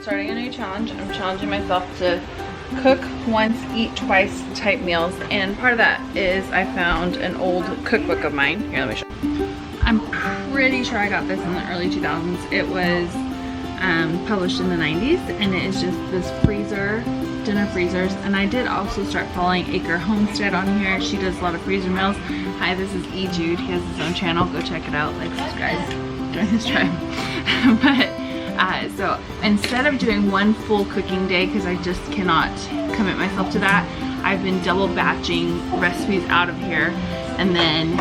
starting a new challenge. I'm challenging myself to cook once, eat twice type meals, and part of that is I found an old cookbook of mine. Here, let me show you. I'm pretty sure I got this in the early 2000s. It was published in the 90s, and it is just this freezer, dinner freezers. And I did also start following Acre Homestead on here. She does a lot of freezer meals. Hi, this is E. Jude. He has his own channel. Go check it out. Like, subscribe during this time. But so instead of doing one full cooking day, because I just cannot commit myself to that, I've been double batching recipes out of here and then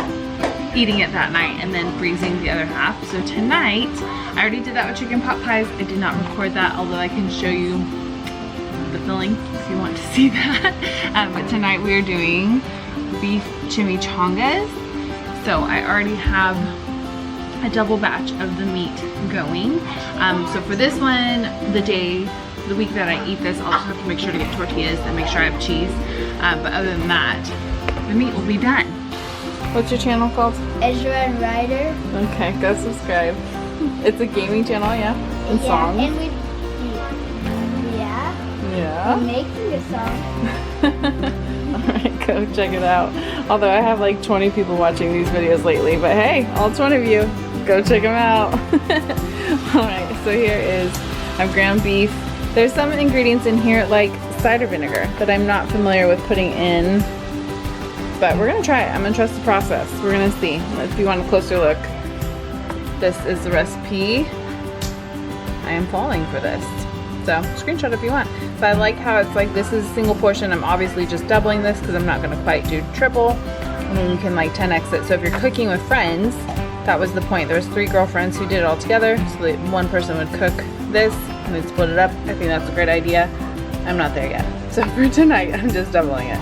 eating it that night and then freezing the other half. So tonight, I already did that with chicken pot pies. I did not record that, although I can show you the filling if you want to see that. But tonight we are doing beef chimichangas. So I already have a double batch of the meat going. So for this one, the week that I eat this, I'll just have to make sure to get tortillas and make sure I have cheese. But other than that, the meat will be done. What's your channel called? Ezra and Ryder. Okay, go subscribe. It's a gaming channel, yeah? And songs. And Yeah. we're making a song. Alright, go check it out. Although I have like 20 people watching these videos lately, but hey, all 20 of you, go check them out. Alright, so here is our ground beef. There's some ingredients in here like cider vinegar that I'm not familiar with putting in, but we're gonna try it. I'm gonna trust the process. We're gonna see. If you want a closer look, this is the recipe. I am falling for this. So screenshot if you want. So I like how it's like this is a single portion. I'm obviously just doubling this because I'm not gonna quite do triple. And then you can like 10x it. So if you're cooking with friends, that was the point. There was 3 girlfriends who did it all together. So that one person would cook this and they'd split it up. I think that's a great idea. I'm not there yet. So for tonight, I'm just doubling it.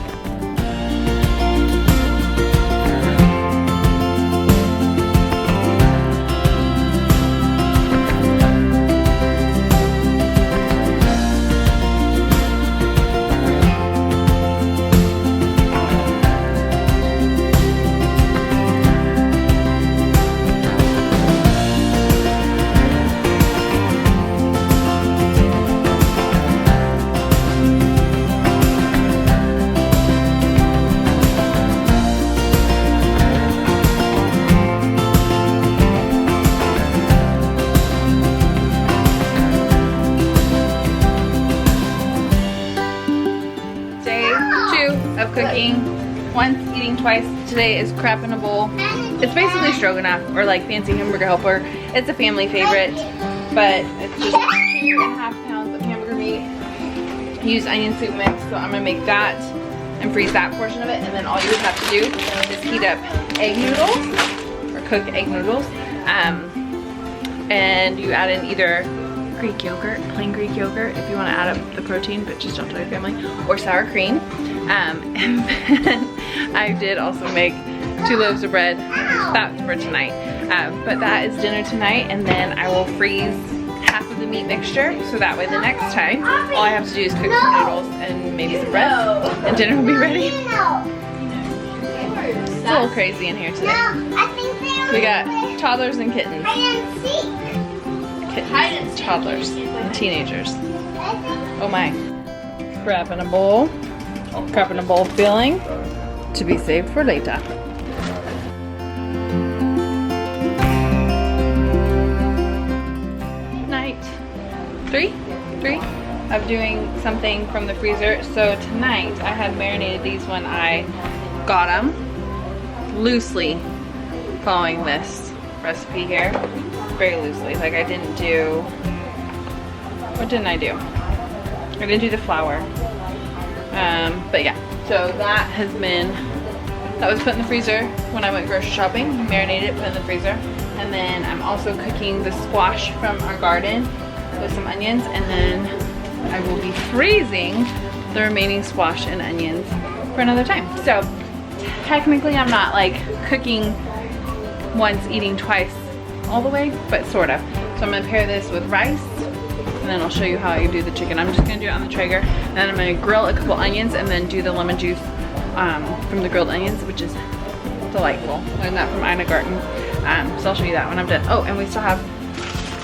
Of cooking once, eating twice. Today is crap in a bowl. It's basically stroganoff or like fancy hamburger helper. It's a family favorite, but it's just 2.5 pounds of hamburger meat. Use onion soup mix, so I'm gonna make that and freeze that portion of it, and then all you would have to do is heat up egg noodles or cook egg noodles, and you add in either Greek yogurt, plain Greek yogurt if you want to add up the protein, but just don't tell your family, or sour cream. And then I did also make 2 loaves of bread. That's for tonight. But that is dinner tonight, and then I will freeze half of the meat mixture, so that way the next time all I have to do is cook some noodles and maybe some bread, and dinner will be ready. It's a little crazy in here today. We got toddlers and kittens. Kittens, toddlers, and teenagers. Oh my. Crap in a bowl. Crap in a bowl filling to be saved for later. Night 3 of doing something from the freezer. So tonight I had marinated these when I got them, loosely following this recipe here. Very loosely. Like I didn't do, what didn't I do? I didn't do the flour. But yeah, so that was put in the freezer when I went grocery shopping, marinated, put in the freezer. And then I'm also cooking the squash from our garden with some onions, and then I will be freezing the remaining squash and onions for another time. So technically I'm not like cooking once, eating twice all the way, but sort of. So I'm gonna pair this with rice, and then I'll show you how I do the chicken. I'm just gonna do it on the Traeger, and then I'm gonna grill a couple onions and then do the lemon juice from the grilled onions, which is delightful. Learned that from Ina Garten. So I'll show you that when I'm done. Oh, and we still have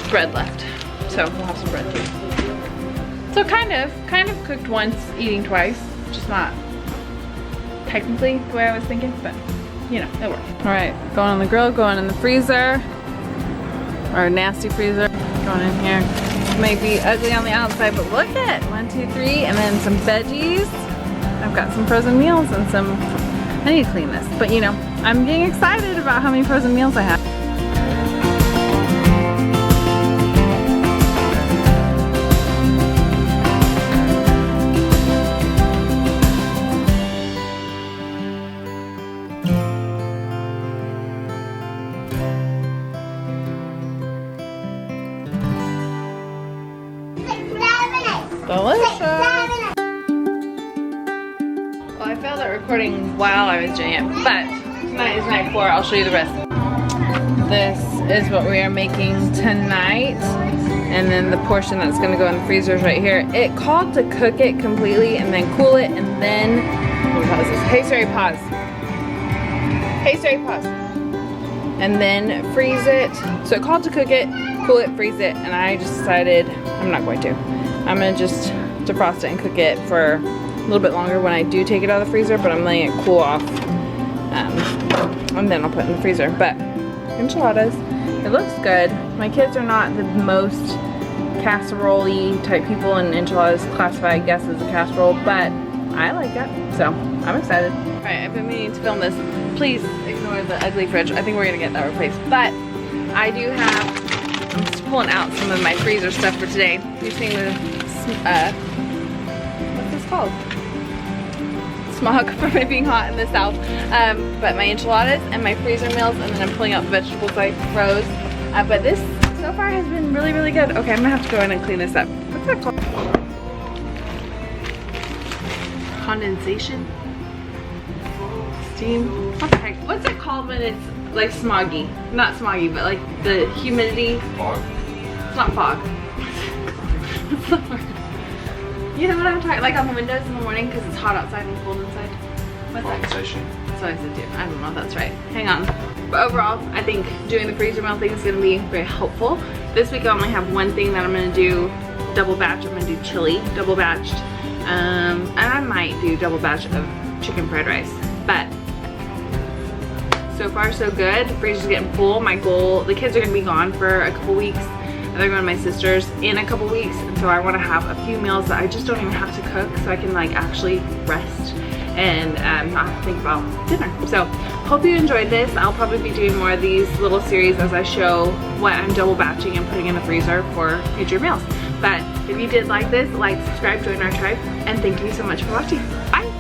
bread left, so we'll have some bread too. So kind of cooked once, eating twice. Just not technically the way I was thinking, but you know, it worked. All right, going on the grill, going in the freezer, our nasty freezer. Going in here. Might be ugly on the outside, but look at 1, 2, 3, and then some veggies. I've got some frozen meals and some, I need to clean this, but you know, I'm getting excited about how many frozen meals I have. Delicious. Well, I failed at recording while I was doing it, but tonight is night 4. I'll show you the rest. This is what we are making tonight, and then the portion that's going to go in the freezer is right here. It called to cook it completely and then cool it, and then pause this. Hey Siri, pause. Hey Siri, pause. And then freeze it. So it called to cook it, cool it, freeze it, and I just decided I'm not going to. I'm gonna just defrost it and cook it for a little bit longer when I do take it out of the freezer, but I'm letting it cool off, and then I'll put it in the freezer. But enchiladas, it looks good. My kids are not the most casserole-y type people, and enchiladas classify, I guess, as a casserole, but I like it, so I'm excited. All right, I've been meaning to film this. Please ignore the ugly fridge. I think we're gonna get that replaced, but I do have, I'm just pulling out some of my freezer stuff for today. You've seen the, what's this called? Smog from it being hot in the south. But my enchiladas and my freezer meals, and then I'm pulling out the vegetables I froze. But this so far has been really, really good. Okay, I'm gonna have to go in and clean this up. What's that called? Condensation? Steam? What the heck? What's it called when it's like smoggy? Not smoggy, but like the humidity. Fog. It's not fog. What's the word? You know what I'm talking, like on the windows in the morning because it's hot outside and cold inside. What's that? Condensation. That's what I said too. I don't know if that's right. Hang on. But overall, I think doing the freezer meal thing is going to be very helpful. This week I only have one thing that I'm going to do double batch. I'm going to do chili double batched. And I might do double batch of chicken fried rice. But so far so good. The freezer's getting full. My goal, the kids are going to be gone for a couple weeks. They're going to my sister's in a couple weeks, and so I want to have a few meals that I just don't even have to cook, so I can like actually rest and not have to think about dinner. So hope you enjoyed this. I'll probably be doing more of these little series as I show what I'm double batching and putting in the freezer for future meals. But if you did like this, like, subscribe, join our tribe, and thank you so much for watching. Bye.